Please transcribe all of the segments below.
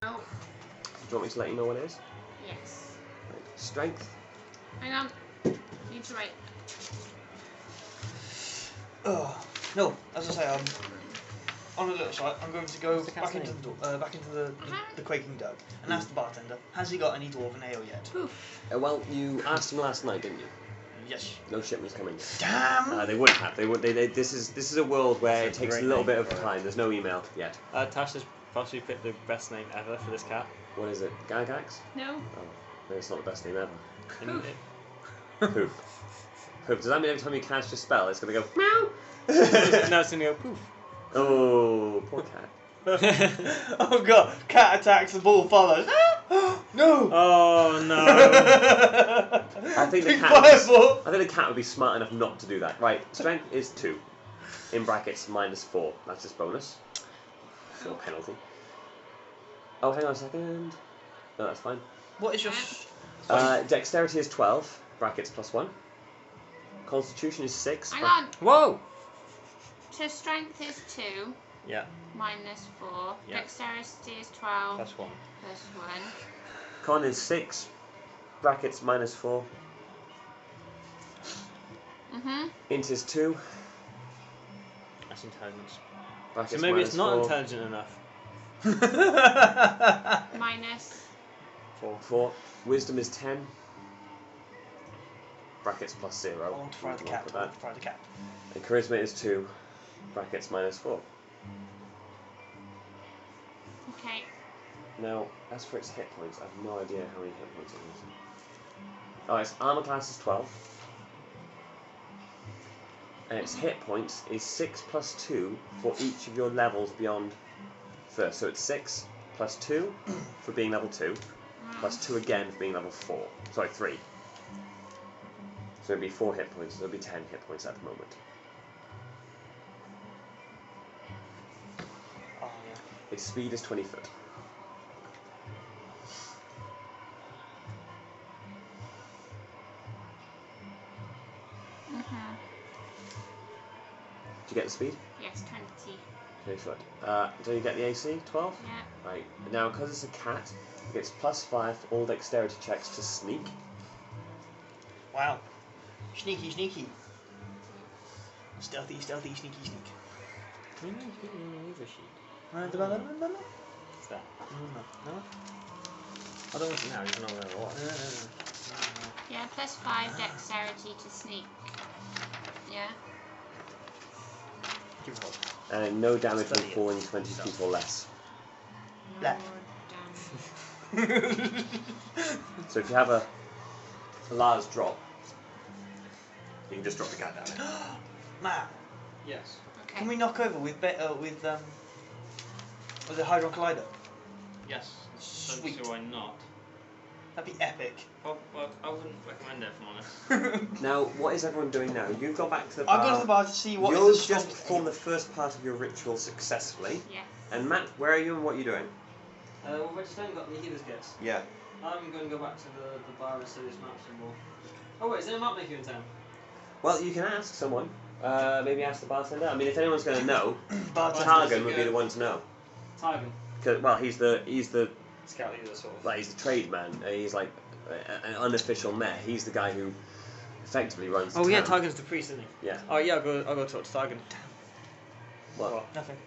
No. Do you want me to let you know what it is? Yes. Right. Strength. Hang on. Need to write. Oh no! As I say, on the little side, I'm going to go back into the quaking dug and ask the bartender, has he got any dwarven ale yet? Poof. Well, you asked him last night, didn't you? Yes. No shipments coming yet. Damn! They would have. They would. This is a world where it takes a little bit of time. There's no email yet. Tash has possibly picked the best name ever for this cat. What is it? Gagax? No. Oh, it's not the best name ever. Poof. Poof. Poof. Does that mean every time you cast your spell, it's going to go meow? No, it's going to go poof. Oh, poor cat. Oh god! Cat attacks, the ball follows. No! Oh no! I think the Be cat. careful. I think the cat would be smart enough not to do that. Right. Strength is 2. In brackets -4. That's just bonus. No penalty. Oh, hang on a second. No, that's fine. What is your? Dexterity is 12. Brackets +1. Constitution is 6. Hang on. Whoa! So strength is 2. Yeah. -4. Yeah. Dexterity is 12. +1. +1. Con is 6. Brackets -4. Int is 2. That's intelligence. Brackets So maybe it's not -4. intelligent enough. -4. Wisdom is 10. Brackets +0. I want to fry the cat. I want to fry the cat. And charisma is 2. Brackets -4. Okay. Now, as for its hit points, I have no idea how many hit points it is. Oh, its armor class is 12. And its hit points is 6 + 2 for each of your levels beyond first. So it's 6 + 2 for being level 2, +2 again for being level 4. Sorry, 3. So it'd be 4 hit points. So it'd be 10 hit points at the moment. Oh yeah. Its speed is 20 foot. Did you get the speed? Yes, 20. 20 foot. Do you get the AC? 12? Yeah. Right. Now, because it's a cat, it gets +5 to all dexterity checks to sneak. Wow. Sneaky, sneaky. Stealthy, stealthy, sneaky, sneak. What's that? No? I don't want to know, you know what. Yeah, +5 dexterity to sneak. Yeah. Give it up. And no damage when Study it. falling 20 feet or less. Left. Damn. So if you have a large drop, you can just drop the cat down. Matt, Yes. Okay. can we knock over with the Hydron Collider? Yes. Sweet. So why not? That'd be epic. Well, I wouldn't recommend it, if I'm honest. Now, what is everyone doing now? You've gone back to the bar. I've gone to the bar to see what You've is the just strongest performed the first part of your ritual successfully. Yes. And Matt, where are you and what are you doing? Well, we've just only got the healer's gifts. Yeah. I'm going to go back to the bar and study this map some more. Oh wait, is there a map maker in town? Well, you can ask someone. Maybe ask the bartender. I mean, if anyone's going to know, bartender? Targan would be the one to know. Targan. Well, he's the Scout leader, sort of. like he's the trade man. He's like an unofficial mayor. He's the guy who effectively runs the Oh yeah, town. Targan's the priest, isn't he? Yeah. Oh yeah, I'll go talk to Targan. Well, Nothing.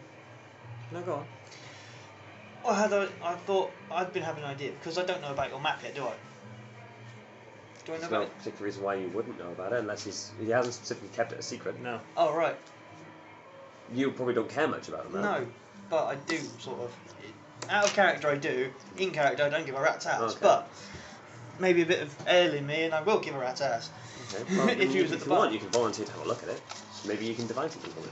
No, go on. I thought I'd been having an idea because I don't know about your map yet, do I? Do I know there's about no it? particular reason why you wouldn't know about it unless he hasn't specifically kept it a secret. No. Oh right. You probably don't care much about it, though. No, but I do sort of. Out of character, I do. In character, I don't give a rat's ass. Okay. But maybe a bit of ale in me, and I will give a rat's ass. Okay. Well, If you was at if the you bar. want, you can volunteer to have a look at it. Maybe you can divide something from it.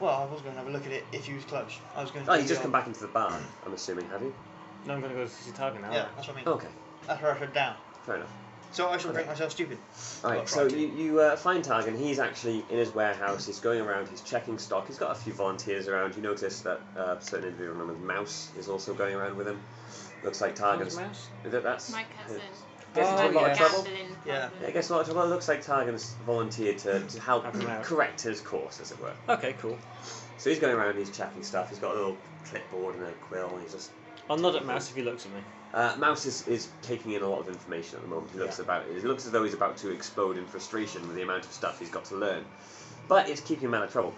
Well, I was going to have a look at it if you was close. I was going to. Oh, you just come back into the bar, I'm assuming, have you? No, I'm going to go see Targan now. Yeah, that's what I mean. Okay, That's where I should down. fair enough. So I shall drink myself stupid. Alright, Got so fried. you find Targan. He's actually in his warehouse. He's going around. He's checking stock. He's got a few volunteers around. You notice that a certain individual known as Mouse is also going around with him. Looks like Targan's. Mouse? That's My cousin. Gets Oh, into a lot yeah. of trouble. Gambling Yeah. problem. Yeah, I guess a lot of trouble. It looks like Targan's volunteered to help Help him out. correct his course, as it were. Okay, cool. So he's going around. He's checking stuff. He's got a little clipboard and a quill. And he's just. I'll nod at Mouse if he looks at me. Mouse is taking in a lot of information at the moment. He looks It looks as though he's about to explode in frustration with the amount of stuff he's got to learn, but it's keeping him out of trouble.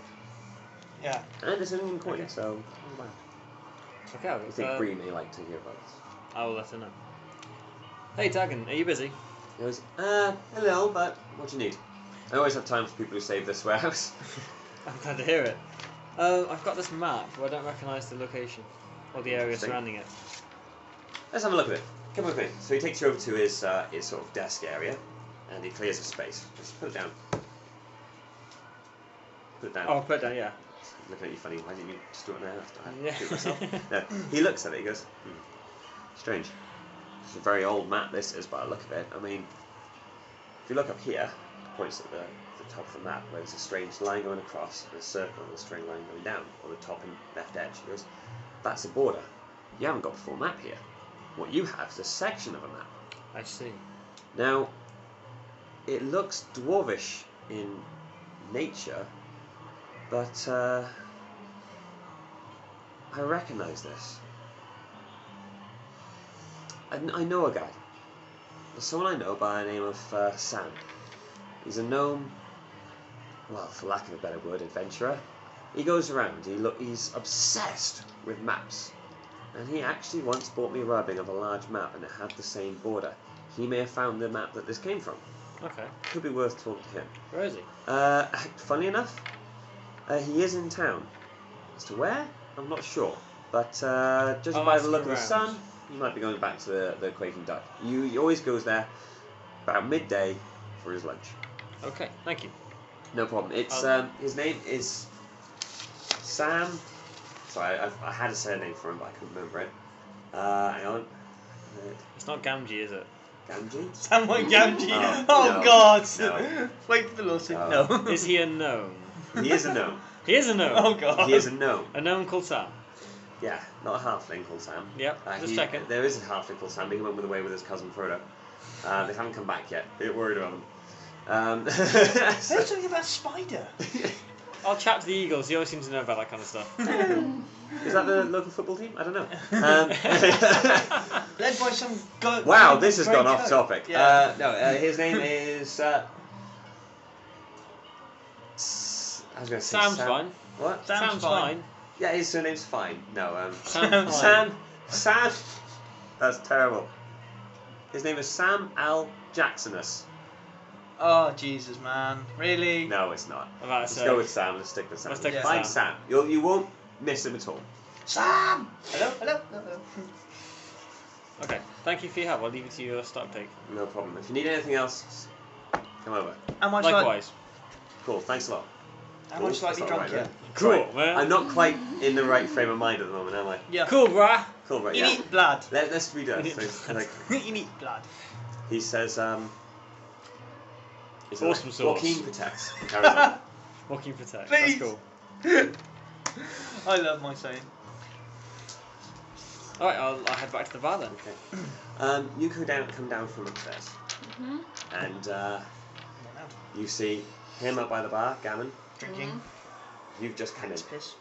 Yeah. And it's an in coin, Okay. so wow. Okay, I'll I think Bree may like to hear about this. I will let her know. Hey, Dagon, are you busy? He goes, hello, but what do you need? I always have time for people who save this warehouse. I'm glad to hear it. I've got this map, but I don't recognise the location or the area Interesting. surrounding it. Let's have a look at it. Come with me. So he takes you over to his sort of desk area, and he clears a space. Just put it down. Put it down. Oh, put it down, yeah. Looking at you funny. Why didn't you just do it now? I Yeah. do it myself. No. He looks at it. He goes, strange. It's a very old map. This is by the look of it. I mean, if you look up here, it points at the top of the map where there's a strange line going across and a circle and a straight line going down on the top and left edge. He goes, that's a border. You haven't got the full map here. What you have is a section of a map. I see. Now, it looks dwarvish in nature, but I recognise this. I know a guy. There's someone I know by the name of Sam. He's a gnome, well, for lack of a better word, adventurer. He goes around, he's obsessed with maps. And he actually once bought me a rubbing of a large map and it had the same border. He may have found the map that this came from. Okay. Could be worth talking to him. Where is he? Funny enough, he is in town. As to where, I'm not sure. But judging I'll by ask the look of him the around. sun, he might be going back to the Quaking Duck. He always goes there about midday for his lunch. Okay, thank you. No problem. It's his name is Sam. Sorry, I had a surname for him, but I couldn't remember it. Hang on. It's not Gamgee, is it? Gamgee? Someone Gamgee. Oh, Oh no, God. no. Wait for the lawsuit. Oh. No. Is he a gnome? He is a gnome. He is a gnome. Oh God. He is a gnome. A gnome called Sam. Yeah, not a halfling called Sam. Yep, just checking. There is a halfling called Sam, but he went away with his cousin Frodo. They haven't come back yet. Bit worried about them. There's something about spider. I'll chat to the Eagles. He always seems to know about that kind of stuff. Is that the local football team? I don't know. Led by some Wow, this has great gone off coat. topic. Yeah. No, his name is. I was going to say Sam's Sam. fine. What? Sam's fine. Yeah, his surname's fine. No, Sam's fine. Sam. That's terrible. His name is Sam Al Jacksonus. Oh Jesus, man! Really? No, it's not. About Let's to go say. with Sam. Let's stick with Sam. Let's stick with Find Sam. Sam. You won't miss him at all. Sam. Hello. Hello. Hello. Okay, thank you for your help. I'll leave it to your stock take. No problem. If you need anything else, come over. Am I Likewise. Cool. Thanks a lot. Am I slightly That's not drunk right, yet? right? Cool, Right. man. I'm not quite in the right frame of mind at the moment, am I? Yeah. Cool, brah. Cool, right? You Yeah. need blood. Let's read it. So it's like, You need blood. he says, it's Awesome like, sauce. Joaquin protects. Carries on. Walking protect. Please. That's cool. I love my saying. Alright, I'll head back to the bar then. Okay. You come down from upstairs, and you see him up by the bar, Gammon. Drinking. You've just kind It's of. piss.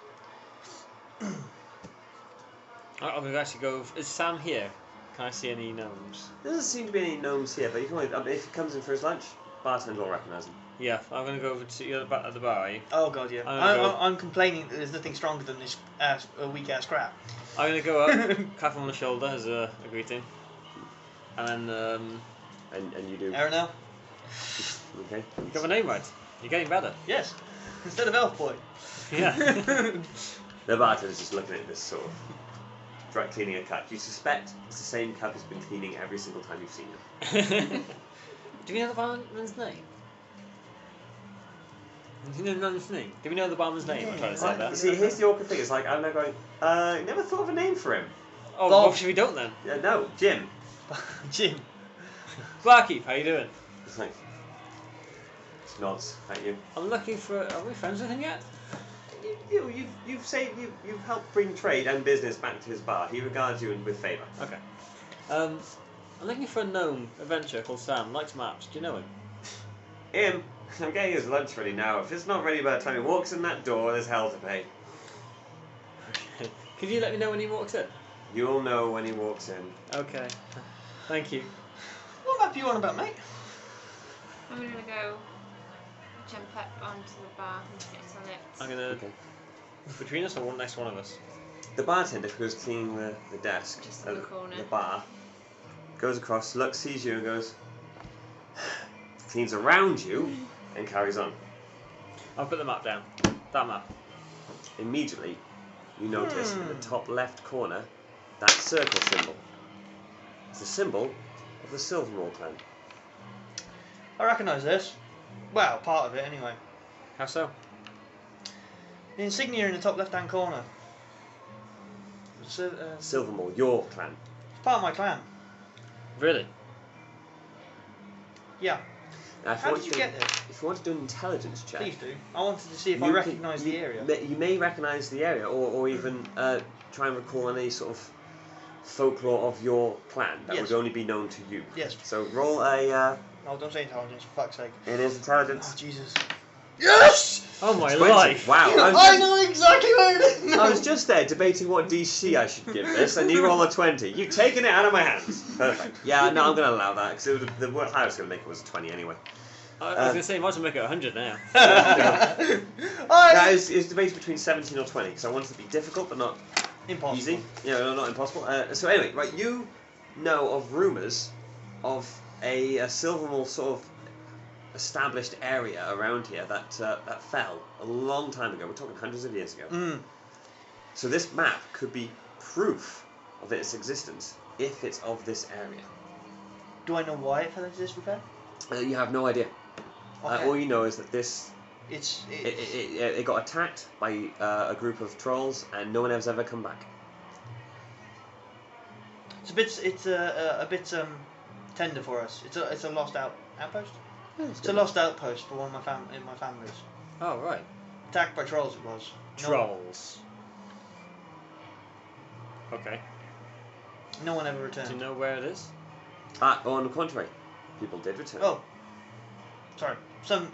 Alright, I'm going to actually go. Is Sam here? Can I see any gnomes? There doesn't seem to be any gnomes here, but you can always, if he comes in for his lunch, bartender will recognise him. Yeah, I'm going to go over to you at the bar, are you? Oh God, yeah. I'm gonna go- I'm complaining that there's nothing stronger than this weak ass crap. I'm going to go up, clap him on the shoulder as a greeting. And then, And you do. Aranel. Okay. you got my name right. You're getting better. Yes. Instead of Elf Boy. Yeah. The bartender's just looking at this sort of dry cleaning a cup. You suspect it's the same cup he's been cleaning every single time you've seen him. Do we know the barman's name? Do we know the barman's name? Do we know the barman's name? I'm trying to say You that. see, here's the awkward thing. It's like I'm now going. Never thought of a name for him. Oh, Bob. obviously we don't then. Yeah, no, Jim. Jim. Barkeep, how you doing? It's like nods at you. I'm looking for. Are we friends with him yet? You've helped bring trade and business back to his bar. He regards you with favour. Okay. I'm looking for a gnome adventurer called Sam. Likes maps. Do you know him? Him. I'm getting his lunch ready now. If it's not ready by the time he walks in that door, there's hell to pay. Could you let me know when he walks in? You'll know when he walks in. Okay. Thank you. What map are you on about, mate? I'm gonna go jump up onto the bar and sit on it. I'm gonna. Okay. Between us or one next to one of us? The bartender who was cleaning the desk Just in the corner. the bar goes across, looks, sees you, and goes, cleans around you, and carries on. I'll put the map down. That map. Immediately, you notice in the top left corner that circle symbol. It's the symbol of the Silvermore clan. I recognise this. Well, part of it anyway. How so? The insignia in the top left-hand corner. So, Silvermore, your clan. it's part of my clan. Really? Yeah. Now, How did you get there? If you want to do an intelligence check, Please do. I wanted to see if I you recognise the area. You may recognise the area, or even try and recall any sort of folklore of your clan that Yes. would only be known to you. Yes. So roll a. No, don't say intelligence, for fuck's sake. It is intelligence. Oh, Jesus. Yes! Oh my 20. life! Wow. I know exactly where it is now. I was just there debating what DC I should give this, and you roll a 20. You've taken it out of my hands. Perfect. Yeah, no, I'm going to allow that, because the highest I was going to make it was a 20 anyway. I was gonna say, might as well make it 100 now. That is debated between 17 or 20, because I wanted it to be difficult, but not Impossible. easy. Not impossible. So anyway, right, you know of rumours of a Silvermore sort of established area around here that fell a long time ago. We're talking hundreds of years ago. Mm. So this map could be proof of its existence if it's of this area. Do I know why it fell into this repair? You have no idea. Okay. All you know is that It's it got attacked by a group of trolls, and no one has ever come back. it's a bit tender for us. It's a lost outpost. Yeah, It's a lost outpost for one of my families. Oh, right. Attacked by trolls it was. Trolls. Okay. No one ever Do returned. you know where it is? On the contrary, people did return. Oh. Sorry. Some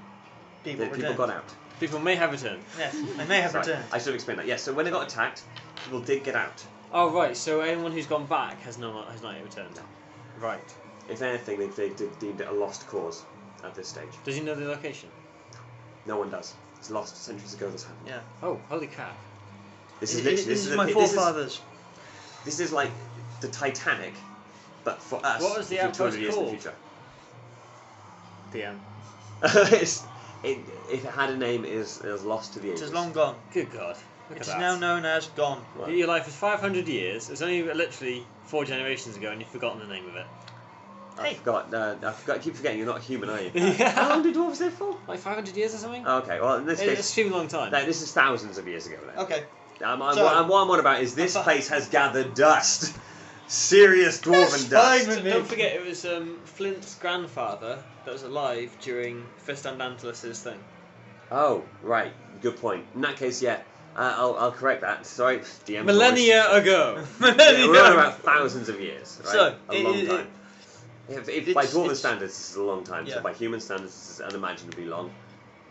people People returned. got out. People may have returned. Yes, they may have Sorry, returned. I should have explained that. Yes, so when they got attacked, people did get out. Oh, right. So anyone who's gone back has not yet returned. No. Right. If anything, they deemed it a lost cause at this stage. Does he know the location? No one does. It's lost centuries ago. This happened. Yeah. Oh, holy crap! This is literally This is the my pi- forefathers. This is like the Titanic, but for us. What was the for 200 outpost years called? in the future. DM. If it had a name, it is lost to the It ages. is long gone. Good God. Look It at is that. now known as gone. Well, Your life is 500 years. It was only literally 4 generations ago, and you've forgotten the name of it. I forgot. I keep forgetting you're not human, are you? Yeah. How long do dwarves live for? Like 500 years or something? Okay, well in this It's a case, extremely long time. no, this is thousands of years ago. Then. Okay. What So- I'm on about is this I'm place has gathered dust. Serious dwarven That's dust. fine with me. Don't forget, it was Flint's grandfather that was alive during Fistandantalus's thing. Oh, right. Good point. In that case, yeah, I'll correct that. Sorry, DM. Millennia ago. Yeah, we're on about thousands of years, right? So, a long time. If by dwarven standards, this is a long time. Yeah. So by human standards, this is unimaginably long.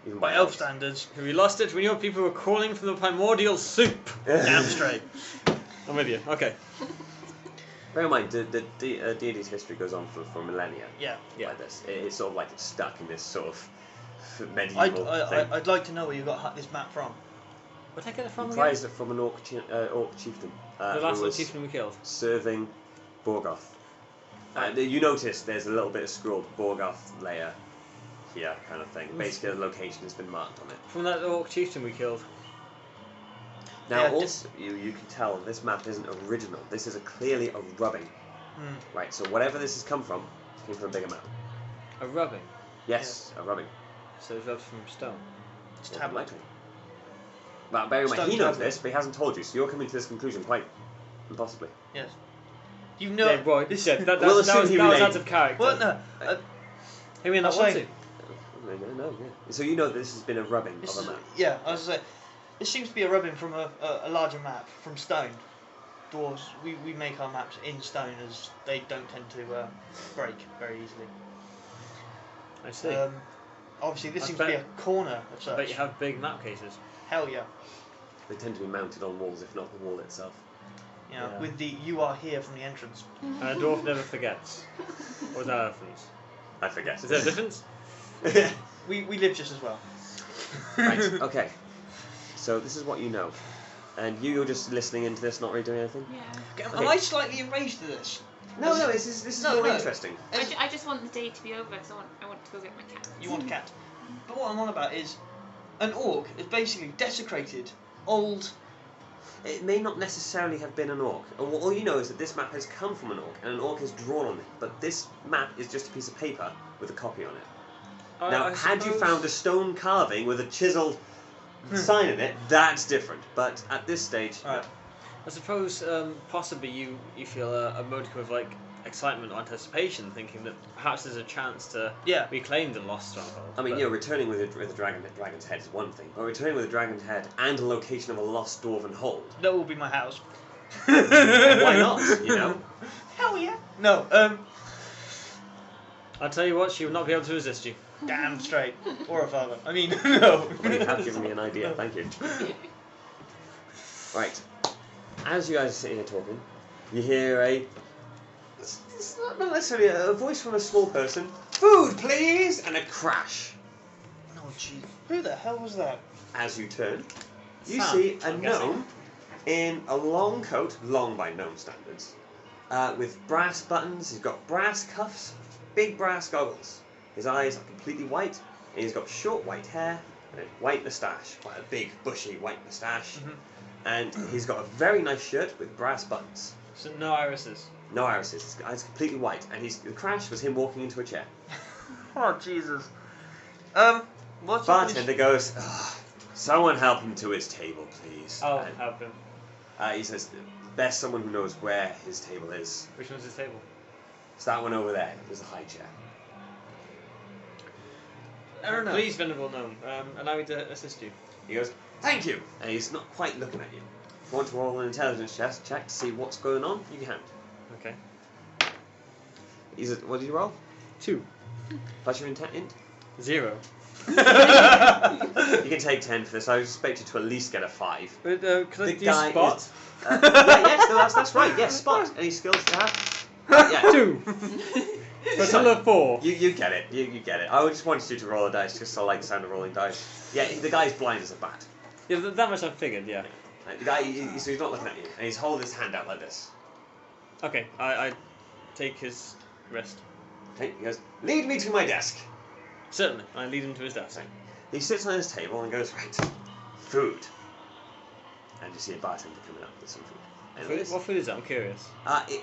Even By elf standards, We lost it when your people were crawling from the primordial soup. damn straight. I'm with you. Okay. Bear in mind, the D&D's history goes on for millennia. Yeah. Yeah. Like this, it's sort of like it's stuck in this sort of medieval thing. I'd like to know where you got this map from. Where'd I get it from He again? prized it from an orc chieftain The who last was chieftain we killed. serving Borgoth. You notice there's a little bit of scrawled Borgoth layer here, kind of thing. Basically, the location has been marked on it. From that orc chieftain we killed. Now, Yeah, also, you can tell this map isn't original. This is clearly a rubbing. Right, so whatever this has come from, came from a bigger map. A rubbing. Yes, a rubbing. So it's rubbed from stone. It's More than tablet. likely. But bear in mind, Stone he knows tablet. this, but he hasn't told you, so you're coming to this conclusion quite impossibly. Yes. You know. Yeah, right. This, Yeah, that We'll was assume he out related. of character. well, no. I mean, I I'll want say- to. No, yeah. So you know that this has been a rubbing This of is, a map. yeah, I was gonna say, this seems to be a rubbing from a larger map from stone. Dwarves, we make our maps in stone as they don't tend to break very easily. I see. Obviously, this I seems to be a bet- corner of I such. bet you have big map cases. Hell yeah. They tend to be mounted on walls, if not the wall itself. You know, Yeah. with the "you are here" from the entrance. And a dwarf never forgets. Or is that a difference? I forget. Is there a difference? We live just as well. Right. Okay. So this is what you know, and you're just listening into this, not really doing anything. Yeah. Am Okay. I slightly enraged at this? No, this is No, more no. interesting. I just want the day to be over because I want to go get my cat. You want a cat. But what I'm on about is an orc is basically desecrated, old. It may not necessarily have been an orc. All you know is that this map has come from an orc, and an orc has drawn on it. But this map is just a piece of paper with a copy on it. Now, had you found a stone carving with a chiseled sign in it, that's different. But at this stage, Right. I suppose possibly you feel a modicum of like excitement or anticipation, thinking that perhaps there's a chance to Yeah. reclaim the lost stronghold. I mean, but- you know, returning with a dragon's head is one thing, but returning with a dragon's head and a location of a lost dwarven hold, That will be my house. why not? You know. Hell yeah. No. I'll tell you what, she will not be able to resist you. Damn straight. Or a father. I mean, no. Well, you have given me an idea. Thank you. Right. As you guys are sitting here talking, you hear it's not necessarily a voice from a small person. Food, please, and a crash. Oh gee. Who the hell was that? As you turn, you Sam, see a I'm guessing. gnome in a long coat, long by gnome standards, with brass buttons. He's got brass cuffs, big brass goggles. His eyes are completely white, and he's got short white hair and a white moustache, quite a big, bushy white moustache. And he's got a very nice shirt with brass buttons. So no irises. No irises. His eyes completely white, and the crash was him walking into a chair. Oh Jesus. What's Bartender goes, someone help him to his table, please. I'll And, help him. he says, best someone who knows where his table is. Which one's his table? It's that one over there. There's a high chair. Aranel. Please, venerable gnome, allow me to assist you. He goes, thank you. And he's not quite looking at you. If you want to roll an intelligence check to see what's going on, you can. Okay. What did you roll? 2. Plus your int? 0. You can take 10 for this. I expect you to at least get a 5. But could I The do guy spot? is- yes, no, that's right. Yes, spot. Any skills you have? Yeah. 2. For a total of 4. You get it. You get it. I just wanted you to roll a dice just so I like the sound of rolling dice. Yeah, the guy's blind as a bat. Yeah, that much I figured, yeah. The guy, so he's not looking at you, and he's holding his hand out like this. Okay, I take his wrist. Okay, he goes, lead me to my desk. Certainly, I lead him to his desk. He sits on his table and goes, right, food. And you see a bartender coming up with some food. And it is- What food is that? I'm curious.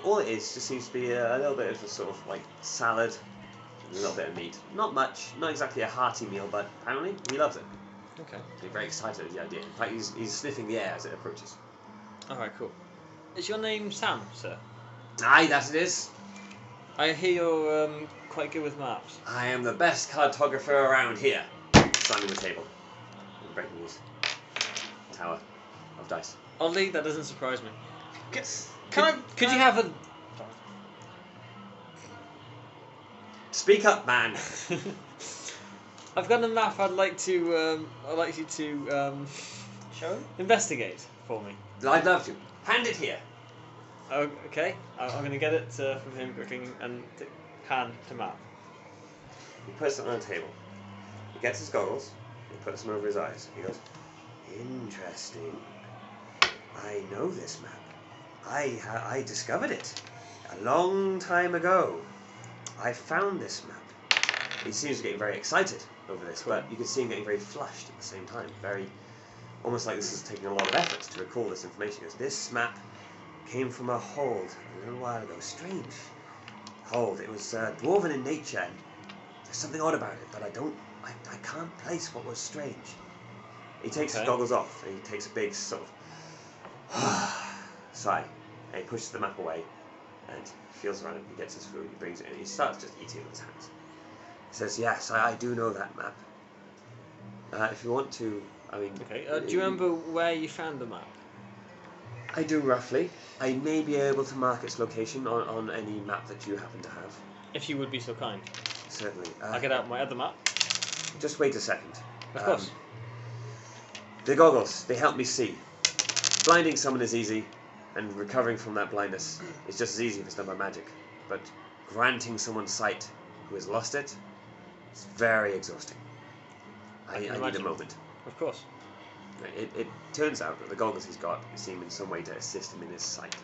all it is just seems to be a little bit of a sort of like salad, a little bit of meat. Not much, not exactly a hearty meal, but apparently he loves it. Okay. He's very excited at the idea. In fact, he's sniffing the air as it approaches. Alright, cool. Is your name Sam, sir? Aye, that it is. I hear you're quite good with maps. I am the best cartographer around here. Slamming the table. And breaking his tower of dice. Oddly, that doesn't surprise me. Can you have a... Speak up, man. I've got a map I'd like you to show him? investigate for me. I'd love to. Hand it here. Oh, okay, I'm going to get it from him quickly and hand to map. He puts it on the table. He gets his goggles. He puts them over his eyes. He goes, interesting. I know this map. I discovered it a long time ago. I found this map. He seems to get very excited over this, Cool. but you can see him getting very flushed at the same time. Very, almost like this is taking a lot of effort to recall this information. He goes, this map came from a hold a little while ago. Strange. Hold. It was dwarven in nature. And there's something odd about it, but I can't place what was strange. He takes his Okay. goggles off and he takes a big sort of sigh, and he pushes the map away and feels around it. He gets his food, he brings it in, he starts just eating it with his hands. He says, yes, I do know that map. If you want to, I mean... Okay, do you remember where you found the map? I do roughly. I may be able to mark its location on any map that you happen to have. If you would be so kind. Certainly. I'll get out my other map. Just wait a second. Of course. The goggles, they help me see. Blinding someone is easy. and recovering from that blindness is just as easy if it's done by magic. But granting someone sight who has lost it is very exhausting. I need a imagine. moment. Of course. It turns out that the goggles he's got seem in some way to assist him in his sight.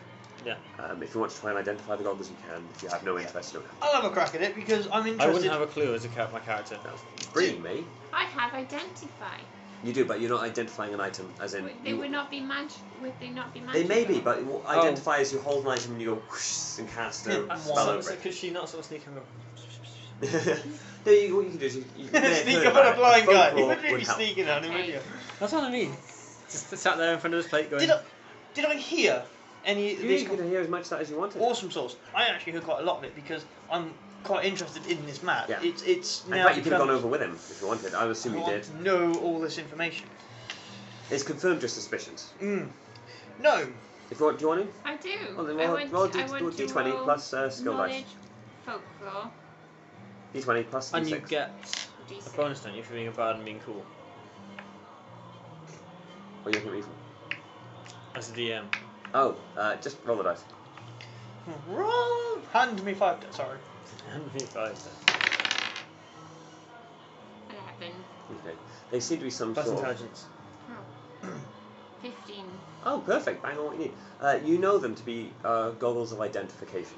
Yeah. If you want to try and identify the goggles, you can. If you have no interest, you don't have to. I'll have a crack at it because I'm interested. I wouldn't have a clue as my character. No. Bree, me. I have identify. You do, but you're not identifying an item, as in. They would not be Would they not be magical? They may be, but identify as you hold an item and you go whoosh and cast a spell over it. Could she not sort of sneak and go? No, what you can do is you may have Sneak heard up on about a it. blind guy. Folklore You wouldn't would be help. sneaking on him, would you? That's what I mean. Just sat there in front of his plate going. Did I hear any of You this can hear as much of that as you wanted. awesome source? I actually heard quite a lot of it because I'm quite interested in this map. Yeah. It's In now fact, you could have become- gone over with him if you wanted. I would assume I you want did. to know all this information. It's confirmed your suspicions. No. If you want, do you want him? I do. Well, then I roll, want roll to- I want to D20 roll plus skill knowledge, dice. folklore, D20 plus D6. And you get a D6. bonus, don't you, for being a bard and being cool What are you looking at me for? as a DM. Oh, just roll the dice. Roll. Hand me 5. Sorry. And me 5. 11. Okay. They seem to be some Plus sort of... intelligence. Oh. 15. Oh, perfect. Bang on what you need. You know them to be goggles of identification.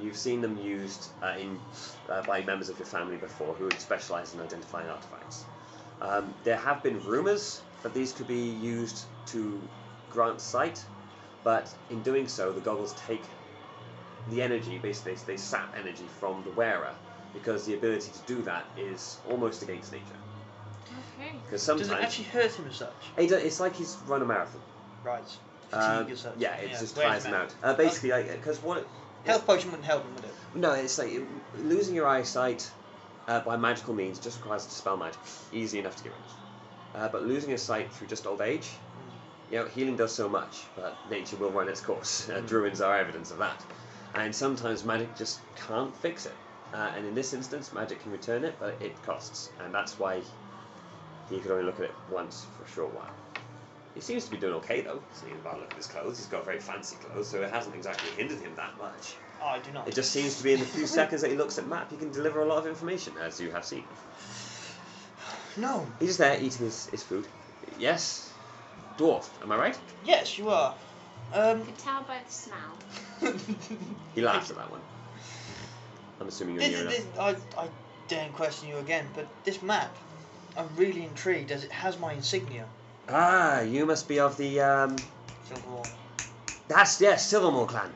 You've seen them used by members of your family before who had specialised in identifying artifacts. There have been rumours that these could be used to grant sight, but in doing so, the goggles take the energy, basically they sap energy from the wearer, because the ability to do that is almost against nature. Okay. Because sometimes Does it actually hurt him as such? it's like he's run a marathon. Right. Fatigue as such. Yeah, it just wears tires him him out. Basically, because what? Health potion wouldn't help him, would it? No, it's like losing your eyesight by magical means just requires a dispel magic. Easy enough to get rid of. But losing your sight through just old age, healing does so much, but nature will run its course. Druids are evidence of that. And sometimes magic just can't fix it. And in this instance, magic can return it, but it costs. And that's why he could only look at it once for a short while. He seems to be doing okay, though, seeing by the look of his clothes. He's got very fancy clothes, so it hasn't exactly hindered him that much. Oh, I do not. It just seems to be in the few seconds that he looks at map, he can deliver a lot of information, as you have seen. No. He's just there eating his food. Yes? Dwarf, am I right? Yes, you are. You can tell by the smell. He laughs at that one. I'm assuming you're near enough. I daren't question you again, but this map, I'm really intrigued as it has my insignia. Ah, you must be of the, Silverwall. yes, Silvermore clan.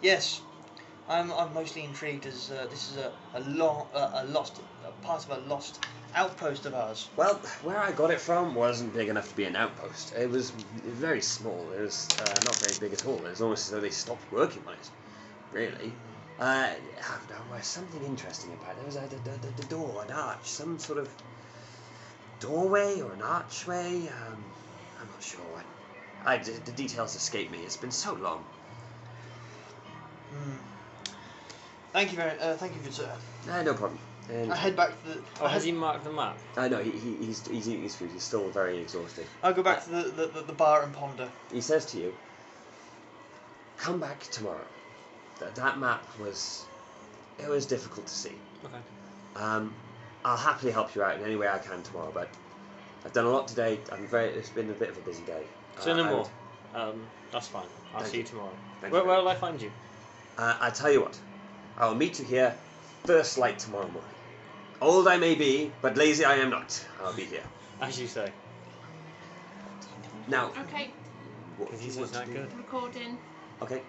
Yes, I'm mostly intrigued as this is a part of a lost outpost of ours. Well, where I got it from wasn't big enough to be an outpost. It was very small. It was not very big at all. It was almost as though they stopped working on it, really. There was something interesting about it. There was a door, an arch, some sort of doorway or an archway. I'm not sure. The details escape me. It's been so long. Thank you good sir. No problem. And I head back to the. Oh, has he marked the map? no, he's eating his food. He's still very exhausted. I go back to the bar and ponder. He says to you, "Come back tomorrow." That map was difficult to see. Okay. I'll happily help you out in any way I can tomorrow, but I've done a lot today. It's been a bit of a busy day. So no more. That's fine. I'll Thank see you you. tomorrow. Thank Where you. will I find you? I tell you what, I'll meet you here first light tomorrow morning. Old I may be, but lazy I am not. I'll be here. As you say. Now, Okay. what Because do he you says want to not do? good. Recording. Okay.